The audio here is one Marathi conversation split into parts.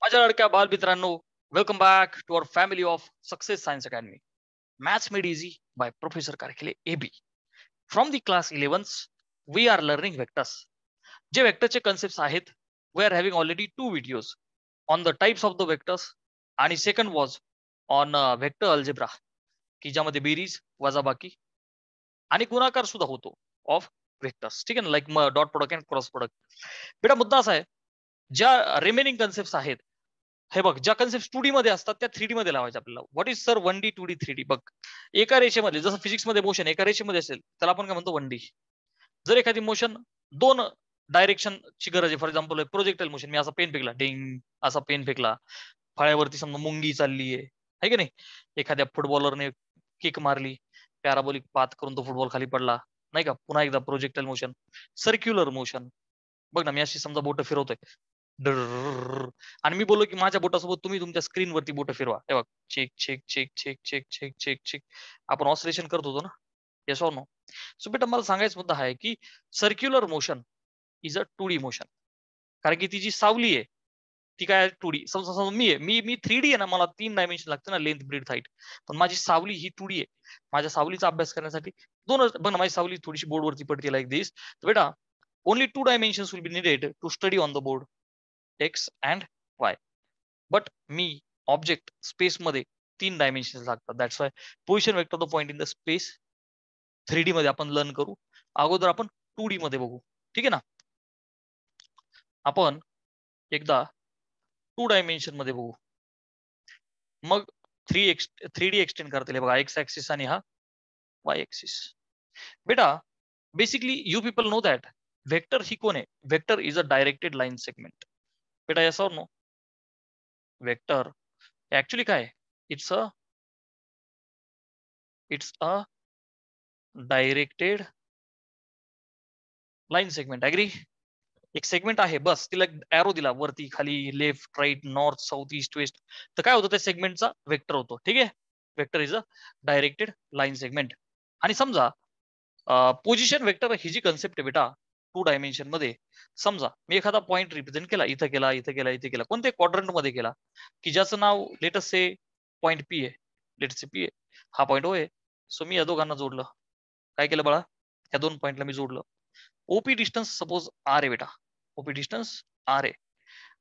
माझ्या लाडक्या बालमित्रांनो, welcome back to our family of success science academy. Maths made easy by professor Karkhile AB. From the class 11th, we are learning vectors. जे वेक्टरचे कन्सेप्ट आहेत, we are having already 2 videos on the types of the vectors आणि second was on vector algebra, की ज्यामध्ये बेरीज, वजाबाकी आणि गुणाकार सुद्धा होतो ऑफ वेक्टर्स. ठीक आहे ना, like dot product and cross product. बेटा मुद्दा असा आहे, ज्या रिमेनिंग कन्सेप्ट आहेत, हे बघ, ज्या कन्सेप्ट 2D मध्ये असतात त्या 3D मध्ये लावायच्या आपल्याला. What is sir 1D 2D 3D? बघ, एका रेषेमध्ये जसं फिजिक्स मध्ये मोशन एका रेषेमध्ये असेल त्याला आपण काय म्हणतो 1D. जर एखादी मोशन दोन डायरेक्शनची गरज आहे, फॉर एक्झाम्पल प्रोजेक्टाईल मोशन, मी असा पेन फेकला, डिंग असा पेन फेकला, फळ्यावरती समजा मुंगी चालली आहे की नाही, एखाद्या फुटबॉलरने किक मारली, पॅराबोलिक पाथ करून तो फुटबॉल खाली पडला, नाही का, पुन्हा एकदा प्रोजेक्टाईल मोशन, सर्क्युलर मोशन. बघ ना, मी अशी समजा बोट फिरवतोय आणि मी बोललो की माझ्या बोटासोबत तुम्ही तुमच्या स्क्रीनवरती बोट फिरवा. हे बघ, check check check check check check check check, आपण ऑसिलेशन करत होतो ना. Yes or no? सो बेटा मला सांगायचं मुद्दा आहे की circular motion is a 2D motion. कारण की ती जी सावली आहे ती काय 2D. समजा समजा मी आहे, मी 3D आहे ना, मला 3 डायमेन्शन लागतं ना, लेंथ ब्रीथ हाईट. पण माझी सावली ही 2D आहे. माझ्या सावलीचा अभ्यास करण्यासाठी दोनच बघ ना, माझी सावली थोडीशी बोर्डवरती पडते लाईक दिस. तर बेटा only 2 dimensions will be needed to study on the board, X and Y. But मी ऑब्जेक्ट स्पेस मध्ये 3 डायमेन्शन लागतात. That's why position vector the point in the space 3D मध्ये आपण लर्न करू. अगोदर आपण 2D मध्ये बघू. ठीक आहे ना, आपण एकदा 2 डायमेन्शन मध्ये बघू, मग 3D एक्सटेंड करता येईल. बघा, एक्स ऍक्सिस आणि हा वाय ऍक्सिस. बेटा basically you people know that vector ही कोण आहे? Vector is a directed line segment. बेटा yes or no? Vector actually काय? It's a directed line segment. Agree? एक सेगमेंट आहे, बस तिला एरो दिला वरती खाली, left right north south east west, तर काय होतं त्या सेगमेंटचा वेक्टर होतो. ठीक आहे, vector is a directed line segment. आणि समजा पोझिशन वेक्टर ही जी कन्सेप्ट आहे बेटा 2 डायमेन्शन मध्ये, समजा मी एखादा पॉईंट रिप्रेझेंट केला, इथं केला, इथं केला, इथे केला, कोणत्या क्वाड्रंट मध्ये केला, की ज्याचं नाव लेटस से पॉईंट पी आहे, लेटस से पी आहे, हा पॉईंट ओ आहे. सो मी या दोघांना जोडलं. काय केलं बाळा? या दोन पॉईंटला मी जोडलं. ओपी डिस्टन्स सपोज आर आहे बेटा, ओपी डिस्टन्स आर आहे.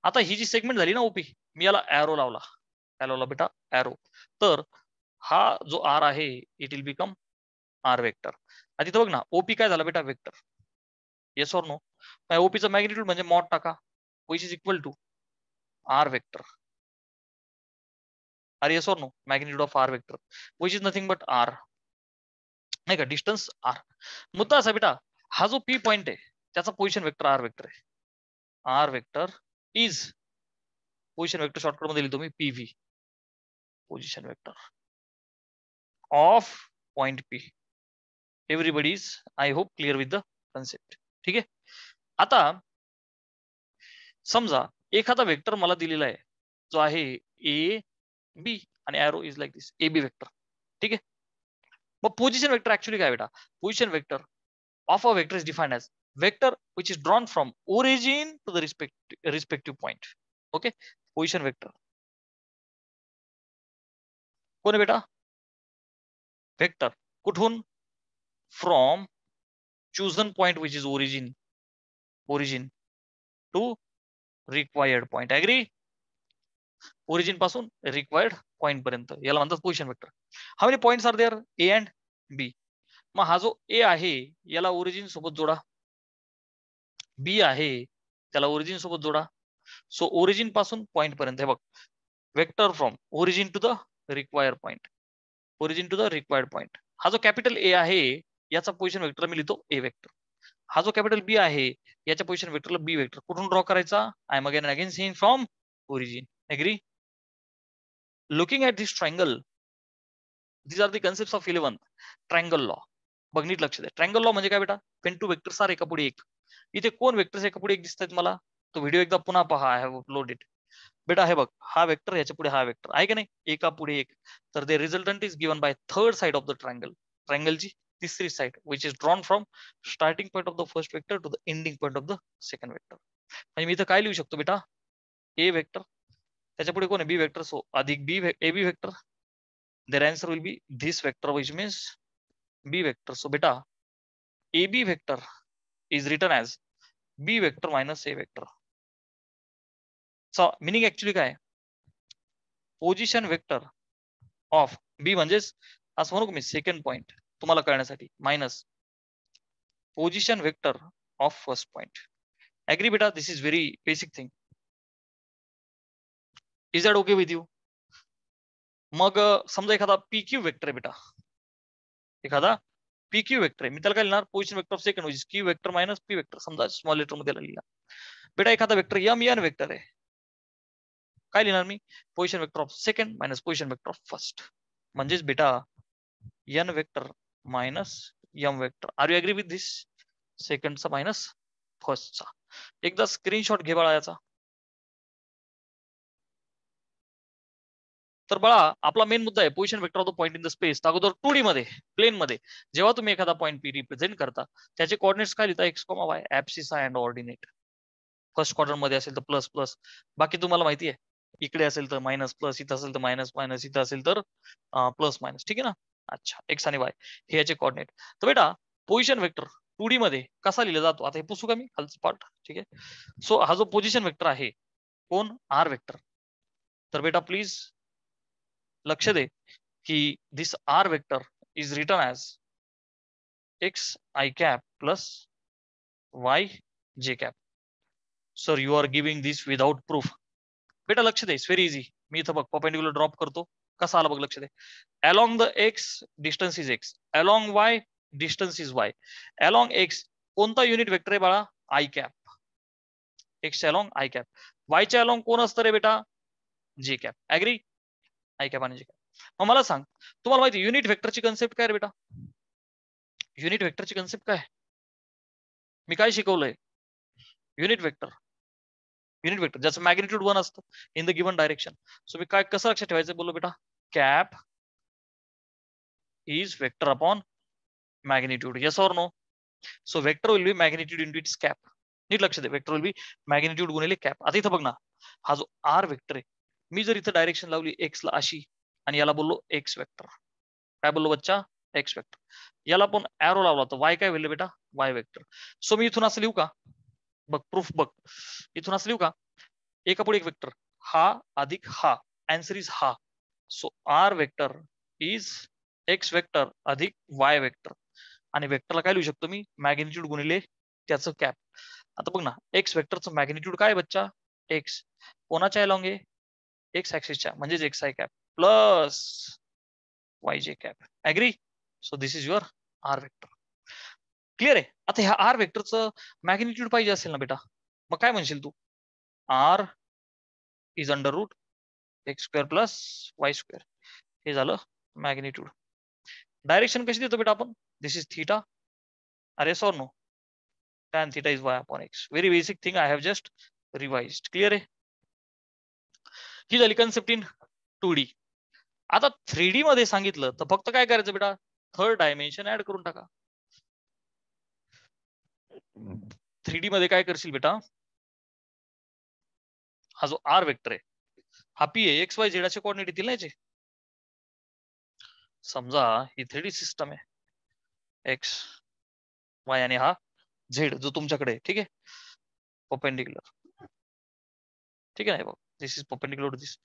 आता ही जी सेगमेंट झाली ना ओपी, मी याला एरो लावला. काय लावला बेटा? एरो. तर हा जो आर आहे it will become R vector. आणि तिथं बघ ना, ओपी काय झाला बेटा? वेक्टर. Yes or no? ओपीचा मॅग्निट्यूड म्हणजे मॉड टाका, which is equal to R vector. R yes or no? Magnitude of R vector which is nothing but R, नाही का, डिस्टन्स आर. मुद्दा असा बेटा, हा जो पी पॉइंट आहे त्याचा पोझिशन वेक्टर आर वेक्टर आहे. R vector is position vector, shortcut मध्ये लिहितो मी PV, position vector of point P. Everybody is I hope clear with the concept. ठीक आहे. आता समजा एखादा वेक्टर मला दिलेला आहे जो आहे ए बी आणि arrow is like this, A B vector. ठीक आहे. मग पोझिशन वेक्टर ऍक्च्युली काय बेटा? Position vector of a vector is defined as vector which is drawn from origin to the respective point. Okay, position vector कोण आहे बेटा? वेक्टर कुठून? From chosen point which is origin to required point. Agree? Origin पासून रिक्वायर्ड पॉइंट पर्यंत याला म्हणतात position vector. How many points are there? A and B. मग हा जो ए आहे याला ओरिजिन सोबत जोडा, बी आहे त्याला ओरिजिन सोबत जोडा. सो ओरिजिन पासून पॉइंट पर्यंत हे बघ, vector from origin to the required point, origin to the required point. हा जो कॅपिटल ए आहे याचा पोझिशन वेक्टर मी लिहितो ए वेक्टर. हा जो कॅपिटल बी आहे याच्या पोझिशन वेक्टरला बी वेक्टर. कुठून ड्रॉ करायचा? I am again seeing from origin. Agree? Looking at this triangle, these are the concepts of 11 triangle law. बघ नीट लक्ष द्या. ट्रायंगल लॉ म्हणजे काय बेटा? पेन टू वेक्टर्स आर एका पुढे एक. इथे कोण वेक्टर्स एका पुढे एक दिसतात मला? तो व्हिडिओ एकदा पुन्हा पहा, आय हॅव अपलोडेड. बेटा हे बघ, हा वेक्टर याच्या पुढे हा वेक्टर आहे की नाही, एका पुढे एक. तर the resultant is given by third side of the triangle, ट्रायंगलची तिसरी side which is drawn from starting point of the first vector to the ending point of the second vector. म्हणजे मी इथं काय लिहू शकतो बेटा? ए वेक्टर त्याच्या पुढे कोण आहे बी वेक्टर, सो अधिक B A B vector. There answer will be this vector which means B vector. So बेटा A B vector is written as B vector minus A vector. Meaning actually काय, पोझिशन वेक्टर ऑफ बी म्हणजेच असं म्हणू मी सेकंड पॉइंट तुम्हाला कळण्यासाठी, minus position vector of first point. Agree बेटा, this is very basic thing. Is that okay with you? मग समजा एखादा पी क्यू वेक्टर आहे बेटा, एखादा पी क्यू वेक्टर आहे, मी त्याला काय लिहिणार, position vector of second which Q vector minus P vector. समजा स्मॉल लेटर मध्ये लिहिला बेटा. एखादा वेक्टर एम एन वेक्टर आहे, काय लिहिणार मी, position vector of second minus position vector of first. म्हणजेच बेटा N vector minus M vector. Are you agree with this? सेकंडचा मायनस फर्स्टचा. एकदा स्क्रीनशॉट घे बाळा याचा. तर बाळा आपला मेन मुद्दा आहे position vector of the point in the space. अगोदर 2D मध्ये प्लेन मध्ये जेव्हा तुम्ही एखादा पॉइंट पी रिप्रेझेंट करता त्याचे कोऑर्डिनेट्स काय लिहिता, X comma Y, abscissa and ordinate. First quadrant मध्ये असेल तर प्लस प्लस, बाकी तुम्हाला माहिती आहे इकडे असेल तर मायनस प्लस, इथं असेल तर मायनस मायनस, इथं असेल तर प्लस मायनस. ठीक आहे ना? अच्छा, एक्स आणि वाय हे याचे कोऑर्डिनेट. तर बेटा पोझिशन वेक्टर 2D मध्ये कसा लिहिला जातो, आता हे पुसू का मी खालचं पार्ट. ठीक आहे. सो हा जो पोझिशन वेक्टर आहे कोण, आर वेक्टर. तर बेटा प्लीज लक्ष दे की this R vector is written as X I cap plus Y J cap. Sir you are giving this without proof. बेटा लक्ष दे, इट्स व्हेरी इझी. मी इथं बघ परपेंडिक्युलर ड्रॉप करतो, कसा आला बघ, लक्ष दे. Along the X distance is X, along Y distance is Y. Along X कोणता युनिट वेक्टर आहे बाळा, आय कॅप. एक्सच्या अलॉंग आय कॅप, वायच्या अलॉंग कोण असतं रे बेटा, जे कॅप. ऍग्री? आय कॅप आणि जे कॅप. मग मला सांग, तुम्हाला माहिती युनिट वेक्टरची कन्सेप्ट काय रे बेटा? युनिट वेक्टरची कन्सेप्ट काय, मी काय शिकवलंय? युनिट वेक्टर, युनिट वेक्टर ज्याचं मॅग्निट्यूड 1 असतं in the given direction. So मी काय कसं लक्षात ठेवायचं बोललो बेटा, cap is vector upon magnitude. Yes or no? So vector will be magnitude into its cap. नीट लक्ष दे, वेक्टर विल बी मॅग्निट्यूड गुणिले कॅप. आता इथं बघ ना, हा जो आर वेक्टर आहे, मी जर इथं डायरेक्शन लावली एक्स ला अशी आणि याला बोललो एक्स वेक्टर, काय बोललो बच्चा, एक्स वेक्टर. याला पण ऍरो लावला तर वाय काय होईल बेटा, वाय वेक्टर. सो मी इथून असं लिहू का, बघ प्रूफ बघ, इथून असं लिहू का, एका पुढे एक वेक्टर, हा अधिक हा, आन्सर इज हा. So R vector is X vector अधिक वाय वेक्टर. आणि वेक्टरला काय लिहू शकतो मी, मॅग्निट्यूड गुणिले त्याचं कॅप. आता बघ ना, एक्स वेक्टरचं मॅग्निट्यूड काय बच्चा, एक्स. कोणाच्या अलॉंग आहे, एक्स ऍक्सिसच्या, म्हणजेच X I cap plus Y J cap. Agree? So this is your R vector. Clear आहे? आता ह्या आर वेक्टरचं मॅग्निट्यूड पाहिजे असेल ना बेटा, मग काय म्हणशील तू, R is under root X square plus Y square. हे झालं मॅग्निट्यूड. डायरेक्शन कशी देतो बेटा आपण, दिस इज थीटा. अरे sorry no, tan theta is y upon x. Very basic thing I have just revised. Clear आहे? ही झाली कन्सेप्ट इन 2D. आता 3D मध्ये सांगितलं तर फक्त काय करायचं बेटा, थर्ड डायमेन्शन ऍड करून टाका. 3D मध्ये काय करशील बेटा, हा जो आर वेक्टर आहे हा पी आहे, एक्स वाय झेडाचे कोऑर्डिनेट येतील ना याचे. समजा ही 3D सिस्टम आहे, एक्स वाय आणि हा झेड जो तुमच्याकडे आहे. ठीक आहे, परपेंडिक्युलर. ठीक आहे ना, this is perpendicular to this,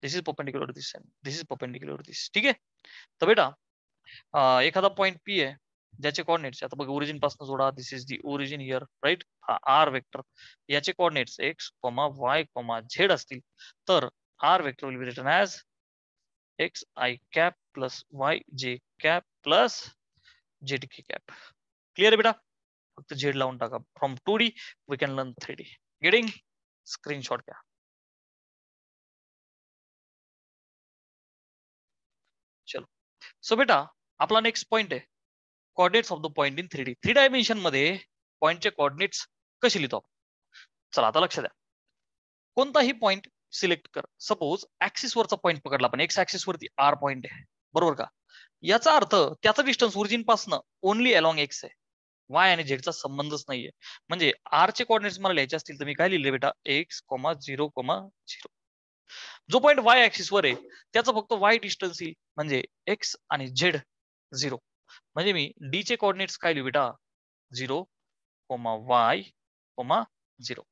this is perpendicular to this, this is perpendicular to this. ठीक आहे. तर बेटा एखादा पॉइंट पी आहे ज्याचे कोऑर्डिनेट्स, आता बघ ओरिजिन पासून जोडा, this is the origin here, right. हा आर वेक्टर, याचे coordinates X comma Y comma Z असतील तर R vector will be written as X I cap plus Y J cap plus Z K cap. Clear आहे बेटा? फक्त झेड लावून टाका. From 2D we can learn 3D. Getting? Screenshot घ्या. चलो, सो बेटा आपला नेक्स्ट पॉइंट आहे coordinates of the point in 3D. 3 dimension मध्ये पॉइंटचे कोऑर्डिनेट्स कसे लिहितो. चला आता लक्ष द्या, कोणताही पॉइंट सिलेक्ट कर. सपोज ऍक्सिस वरचा पॉइंट पकडला आपण, एक्स ऍक्सिस वरती आर पॉइंट आहे, बरोबर का. याचा अर्थ त्याचा डिस्टन्स ओरिजिन पासून ओनली अलॉंग एक्स आहे, वाय आणि झेडचा संबंधच नाहीये. म्हणजे आर चे कोऑर्डिनेट्स मला लिहायचे असतील तर मी काय लिहिले बेटा, एक्स कॉमा 0 कॉमा 0. जो पॉईंट वाय ऍक्सिस वर आहे त्याचा फक्त वाय डिस्टन्स येईल, म्हणजे एक्स आणि झेड 0. म्हणजे मी डी चे कोऑर्डिनेट्स काय लिहू बेटा, 0, y, 0.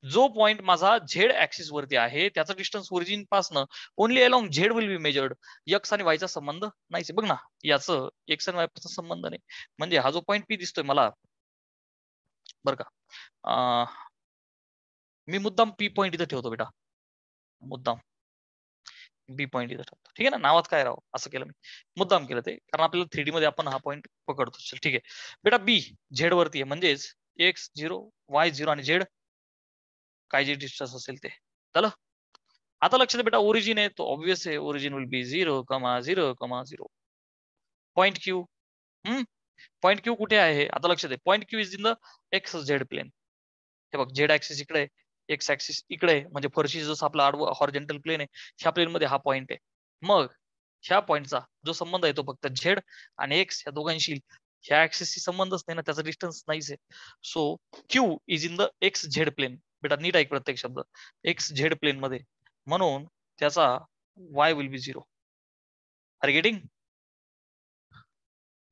जो पॉइंट माझा झेड ऍक्सिस वरती आहे त्याचा डिस्टन्स ओरिजिन पासनं only along Z will be measured. X आणि वायचा संबंध नाहीच बघ ना, याचं एक्स आणि वाय पासून संबंध नाही. म्हणजे हा जो पॉइंट पी दिसतोय मला बरं का, मी मुद्दाम पी पॉइंट इथं ठेवतो बेटा, मुद्दाम बी पॉईंट इथं ठेवतो. ठीक आहे ना, नावात काय राव असं केलं मी, मुद्दाम केलं ते, कारण आपल्याला 3D मध्ये आपण हा पॉईंट पकडतो. चल ठीक आहे बेटा, बी झेड वरती आहे, म्हणजेच एक्स 0, वाय 0 आणि झेड काय जे डिस्टन्स असेल ते झालं. आता लक्षात बेटा, ओरिजिन आहे तो ऑब्विस आहे, origin will be 0, 0, 0. Point Q, point Q कुठे आहे आता लक्षात आहे, point Q is in the X Z plane. हे बघ, झेड ऍक्सिस इकडे आहे, एक्स ऍक्सिस इकडे आहे, म्हणजे फरशी जसं आपला आडवं हॉरिझॉन्टल प्लेन आहे, ह्या प्लेन मध्ये हा पॉईंट आहे. मग ह्या पॉईंटचा जो संबंध आहे तो फक्त झेड आणि एक्स या दोघांशी, ह्या ऍक्सिसशी संबंधच नाही ना, त्याचा डिस्टन्स नाहीच आहे. So Q is in the X Z plane. बेटा नीट ऐक प्रत्येक शब्द, एक्स झेड प्लेन मध्ये, म्हणून त्याचा Y will be 0. Are getting?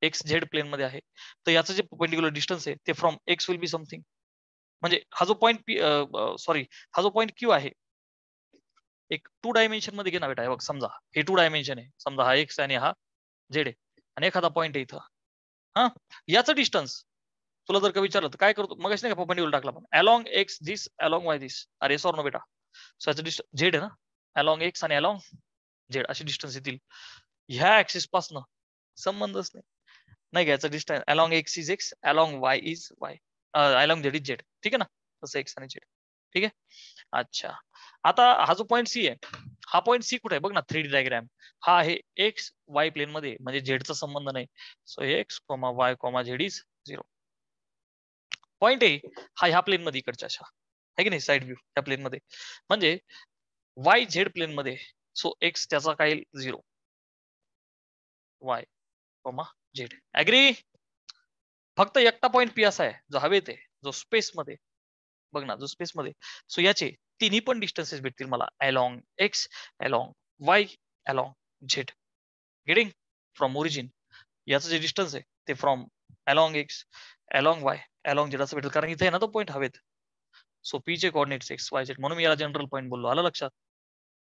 X Z plane मध्ये आहे, तर याचं जे पर्पेंडिक्युलर डिस्टन्स आहे ते from X will be something. म्हणजे हा जो पॉईंट सॉरी, हा जो पॉईंट क्यू आहे एक 2 डायमेन्शन मध्ये घे ना बेटा. हे बघ, समजा हे 2 डायमेन्शन आहे, समजा हा एक्स आणि हा झेड आहे, आणि एखादा पॉईंट आहे इथं. हा, याचं डिस्टन्स तुला जर का विचारलं तर काय करतो, मग नाही का पर्पेंडिक्युलर टाकला पण, along x this, along why this. अरे सॉर नो बेटा, सो याचं डिस्टन्स झेड आहे ना, अलॉंग एक्स आणि अलॉंग झेड अशी डिस्टन्स येतील. ह्या ऍक्सिस पासनं संबंधच नाही, नाही घ्यायचा distance. Along x is X, along Y is Y, along Z is Z. ठीक आहे ना, तसं एक्स आणि झेड. ठीक आहे. अच्छा, आता हा जो पॉईंट सी आहे, हा पॉईंट सी कुठे आहे बघ ना, 3D डायग्राम. हा आहे एक्स वाय प्लेन मध्ये, म्हणजे झेडचा संबंध नाही. So x Y Z is 0. Point A हा ह्या प्लेन मध्ये इकडच्या अशा आहे की नाही, साइड व्ह्यू ह्या प्लेन मध्ये, म्हणजे वाय झेड प्लेन मध्ये. सो एक्स त्याचा काय 0, वाय झेड. ऍग्री? फक्त एकटा पॉईंट पी असा आहे जो हवेत आहे, जो स्पेस मध्ये बघ ना, जो स्पेस मध्ये. सो याचे तिन्ही पण डिस्टन्सेस भेटतील मला, along x, along Y, along Z. Getting? From origin याचं जे डिस्टन्स आहे ते from along x, along Y, along Z असं भेटेल, कारण इथे आहे ना तो पॉईंट हवेत. सो पी चे कोऑर्डिनेट्स एक्स वाय झेड, म्हणून मी याला जनरल पॉईंट बोललो. आलं लक्षात?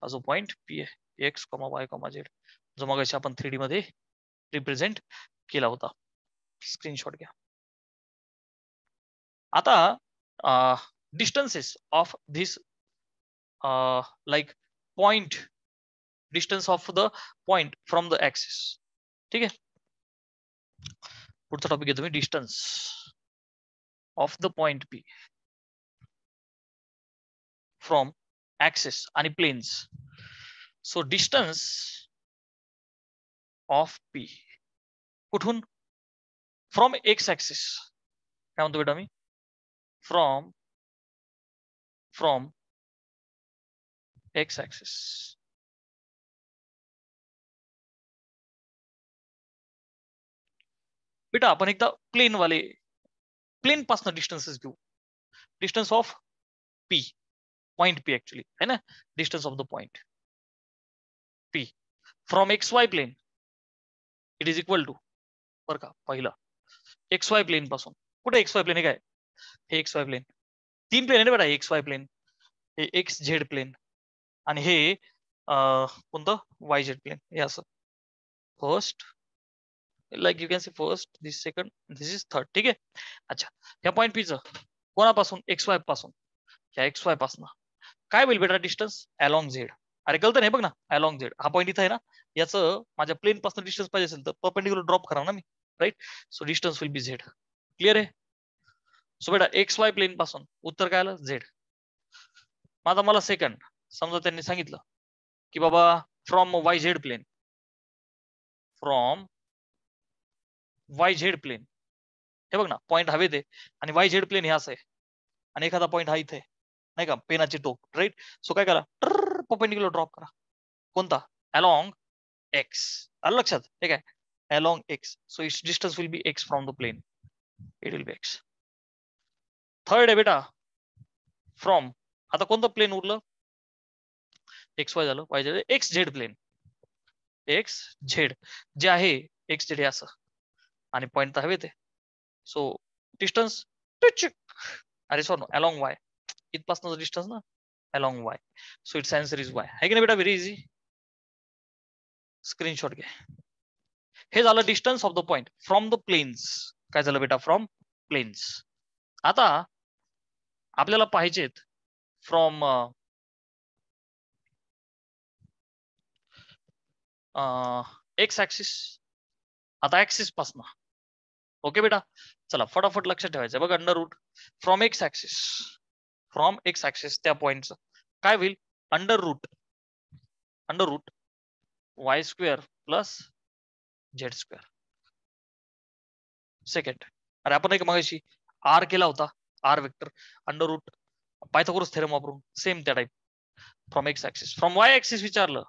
हा जो पॉईंट पी आहे, एक्स वाय झेड, जो मगाशी आपण 3D मध्ये रिप्रेझेंट केला होता. स्क्रीनशॉट घ्या. आता distances of this like point, distance of the point from the axis. ठीक आहे, पुढचा टॉपिक घेतो मी, distance of the point P from axis आणि planes. So distance of P कुठून, फ्रॉम एक्स ऍक्सिस. काय म्हणतो बेटा मी, फ्रॉम एक्स ऍक्सिस. बेटा आपण एकदा प्लेन वाले, प्लेन पासन डिस्टन्सेस घेऊ. Distance of P, point P actually है ना, distance of the point P from X Y plane, it is equal to, बरं का, पहिलं एक्स वाय प्लेन पासून. कुठे एक्स वाय प्लेन आहे, काय हे एक्स वाय प्लेन, 3 प्लेन आहे ना बेटा, एक्स वाय प्लेन, हे एक्स झेड प्लेन, आणि हे कोणतं वाय झेड प्लेन. हे असं first, like you can see first, this second, this is third. ठीक आहे. अच्छा, ह्या पॉईंट पीचं कोणापासून, एक्स वाय पासून, ह्या एक्स वाय पासून काय होईल बेटा डिस्टन्स, अलॉंग झेड. अरे कळतं नाही बघ ना, अलॉंग झेड हा पॉईंट इथं आहे ना, याचं माझ्या प्लेन पासून डिस्टन्स पाहिजे असेल तर परपेंडिक्युलर ड्रॉप करा ना मी, right. So distance will be Z. Clear आहे? सो बेटा एक्स वाय प्लेन पासून उत्तर काय आलं, झेड. माझा मला सेकंड, समजा त्यांनी सांगितलं की बाबा from Y Z plane, from Y Z plane, हे बघ ना पॉईंट हवेत आहे आणि वाय झेड प्लेन हे असं आहे, आणि एखादा पॉईंट हा इथे नाही का, पेनाचे टोक, राईट. सो काय करा, परपेंडिक्युलर ड्रॉप करा. कोणता, अलॉंग एक्स. आलं लक्षात, हे काय, along X. So its distance will be X from the plane, it will be X. Third आहे बेटा फ्रॉम, आता कोणतं प्लेन उरलं, एक्स वाय झालं, वाय झालं, X Z plane, X Z जे आहे एक्स झेड हे असं आणि पॉईंट तर हवे ते. सो डिस्टन्स अरे सो नो अलॉंग वाय, इथपासून डिस्टन्स ना along Y. So it's answer is why. आहे की नाही बेटा? Very easy. स्क्रीनशॉट घ्या. हे झालं distance of the point from the planes. काय झालं बेटा? From planes. आता आपल्याला पाहिजेत फ्रॉम एक्स ऍक्सिस. आता ऍक्सिस पासन ओके बेटा, चला फटाफट लक्षात ठेवायचं बघ. Under root from X axis, from X axis त्या पॉइंटचं काय होईल? Under root Y square plus Z square. Second, अरे आपण एक मगाशी आर केला होता, R vector under root Pythagoras theorem वापरून सेम त्या type. From X axis, from Y axis विचारलं,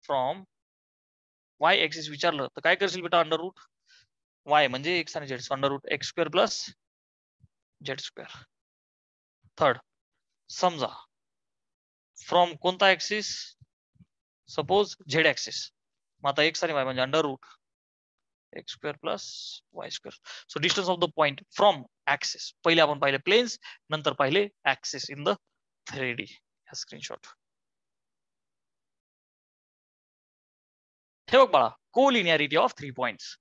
फ्रॉम वाय ऍक्सिस विचारलं तर काय करशील बेटा? अंडर रूट वाय म्हणजे एक्स आणि Z, under root X square plus Z square. Third, समजा फ्रॉम कोणता ऍक्सिस? Suppose Z axis. मग आता एक्स आणि वाय म्हणजे under root X square plus Y square. So distance of the point from axis. पहिले आपण पाहिले प्लेन्स, नंतर पाहिले axis in the 3D. Screenshot. हे बघ बाळा, collinearity of 3 points.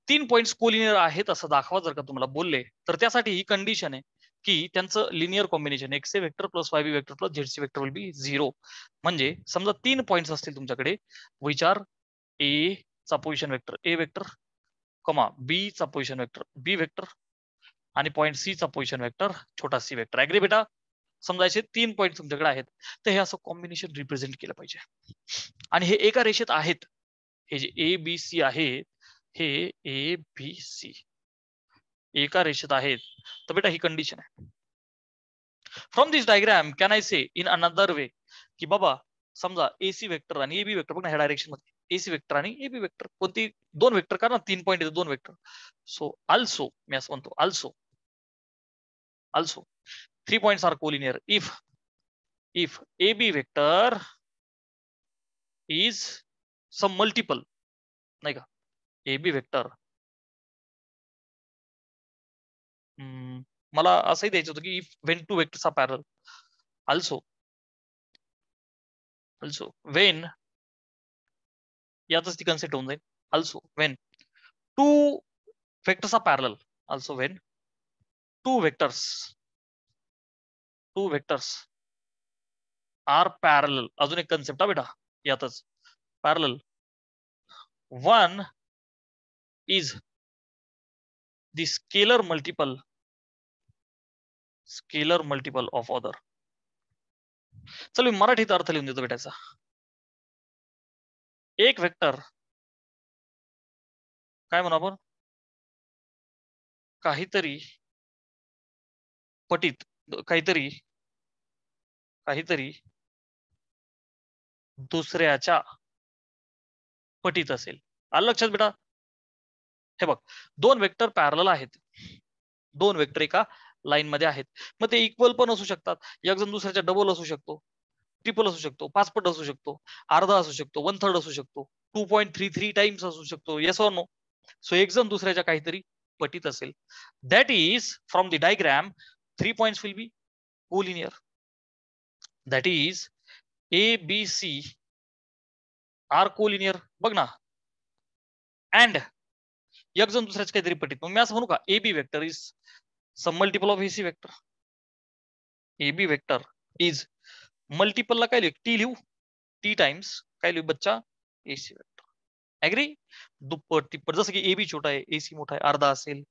3 points collinear आहेत असं दाखवा जर का तुम्हाला बोलले, तर त्यासाठी ही कंडिशन आहे की त्यांचं linear combination X A vector plus Y B vector plus Z C vector will be 0. म्हणजे समजा 3 पॉइंट्स असतील तुमच्याकडे, विच आर ए चा पोझिशन वेक्टर ए वेक्टर, कमा बी चा पोझिशन वेक्टर बी वेक्टर आणि पॉईंट सी चा पोझिशन वेक्टर छोटा सी वेक्टर. ऍग्री बेटा? समजायचे 3 पॉईंट तुमच्याकडे आहेत, तर हे असं कॉम्बिनेशन रिप्रेझेंट केलं पाहिजे. आणि हे एका रेषेत आहेत. हे जे ए बी सी आहेत, हे ए बी सी एका रेषेत आहेत, तर बेटा ही कंडिशन आहे. From this diagram can I say in another way की बाबा समजा एसी वेक्टर आणि एबी वेक्टर बघ ना, ह्या डायरेक्शन मध्ये एसी वेक्टर आणि एबी वेक्टर कोणती दोन वेक्टर का ना, 3 पॉईंट दोन वेक्टर. सो अल्सो मी असं म्हणतो also 3 points are collinear if AB vector is some multiple, नाही का? AB वेक्टर मला असंही द्यायचं होतं की if when two vectors are parallel, also when, यातच ती कन्सेप्ट होऊन जाईल. Also when two vectors are parallel, also when two vectors are parallel. अजून एक कन्सेप्ट हा बेटा यातच, parallel. One is the scalar multiple of other. चल मी मराठीत अर्थ लिहून देतो बेटाचा. एक वेक्टर काय म्हणू आपण, काहीतरी पटीत, काहीतरी दुसऱ्याच्या पटीत असेल. आलं लक्षात बेटा? हे बघ, दोन वेक्टर पॅरलल आहेत, दोन वेक्टर एका लाईन मध्ये आहेत. मग ते इक्वल पण असू शकतात, एक जण दुसऱ्याच्या डबल असू शकतो, ट्रिपल असू शकतो, 5 पट असू शकतो, अर्धा असू शकतो, 1/3 असू शकतो, 2.33 टाइम्स असू शकतो. Yes or no? सो एक जण दुसऱ्याच्या काहीतरी पटीत असेल. That is from the diagram 3 points will be collinear. That is A B C are collinear. बघ ना, अँड एक जण दुसऱ्याच्या काहीतरी पटीत. मग मी असं म्हणू का, A B vector is some multiple of AC vector. A B vector is मल्टिपलला काय लिहू, टी लिहू, टी टाइम्स काय लिहू बच्चा, एसी वेक्टर. ऍग्री? दुप्पट तिप्पट, जसं की एबी छोटा आहे, एसी मोठा आहे, अर्धा असेल,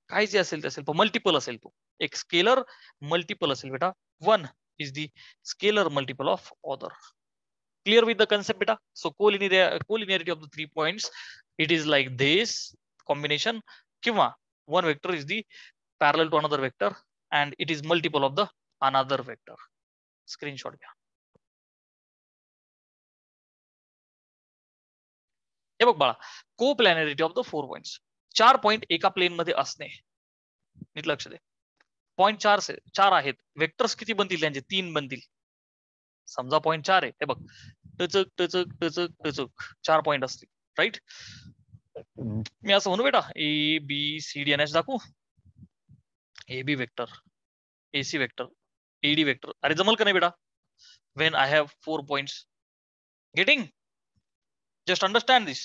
काय जे असेल ते असेल, पण मल्टिपल असेल तो. एक स्केलर मल्टिपल असेल बेटा. One is the scalar multiple of other. Clear with the concept बेटा? So collinearity of the 3 points, it is like this combination, किंवा one vector is the parallel to another vector and it is multiple of the another vector. Screenshot घ्या. हे बघ बाळा, coplanarity of the 4 points. 4 point एका प्लेन मध्ये असणे, नीट लक्ष दे. पॉइंट 4 आहेत, वेक्टर्स किती बनतील त्यांचे? 3 बनतील. समजा पॉईंट 4 आहे, हे बघ टचक टचक टचक टचक 4 पॉईंट असतील, राईट. मी असं म्हणू बेटा A B C D N H दाखवू, A B vector, AC vector, AD vector. अरे जमल का नाही बेटा? When I have 4 points, getting? Just understand this.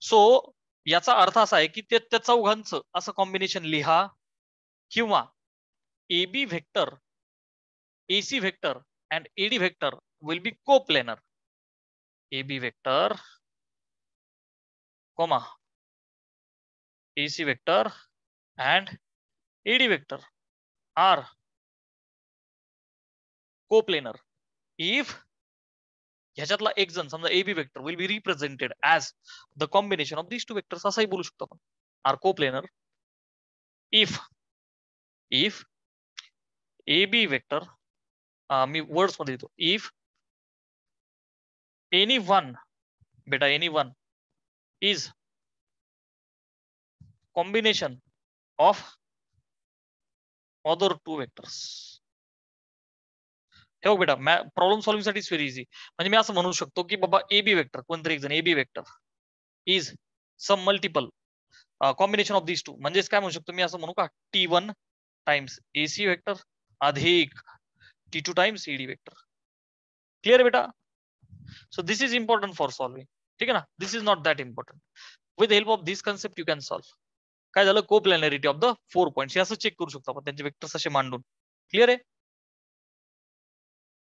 So याचा अर्थ असा आहे की त्या चौघांचं असं कॉम्बिनेशन लिहा, किंवा AB vector, AC vector and AD vector will be coplanar. AB vector comma AC vector and AD vector are coplanar if ह्याच्यातला एक जण समजा AB vector will be represented as the combination of these two vectors, असाही बोलू शकतो आपण, are coplanar if AB vector, me words मध्ये देतो, if anyone बेटा anyone is combination of other two vectors. हे बघ बेटा, प्रॉब्लेम सॉल्विंग साठी व्हेरी इझी. म्हणजे मी असं म्हणू शकतो की बाबा एबी वेक्टर, कोणतरी एक जण AB vector is some multiple combination of this two. म्हणजेच काय म्हणू शकतो मी, असं म्हणू का T1 टाइम्स एसी वेक्टर अधिक T2 times AD vector. Clear बेटा? So this is important for solving. ठीक आहे ना? This is not that important. With help of this concept you can solve. काय झालं? कोप्लॅनॅरिटी ऑफ द 4 पॉइंट्स हे असं चेक करू शकतो आपण, त्यांचे वेक्टर्स असे मांडून. क्लिअर आहे?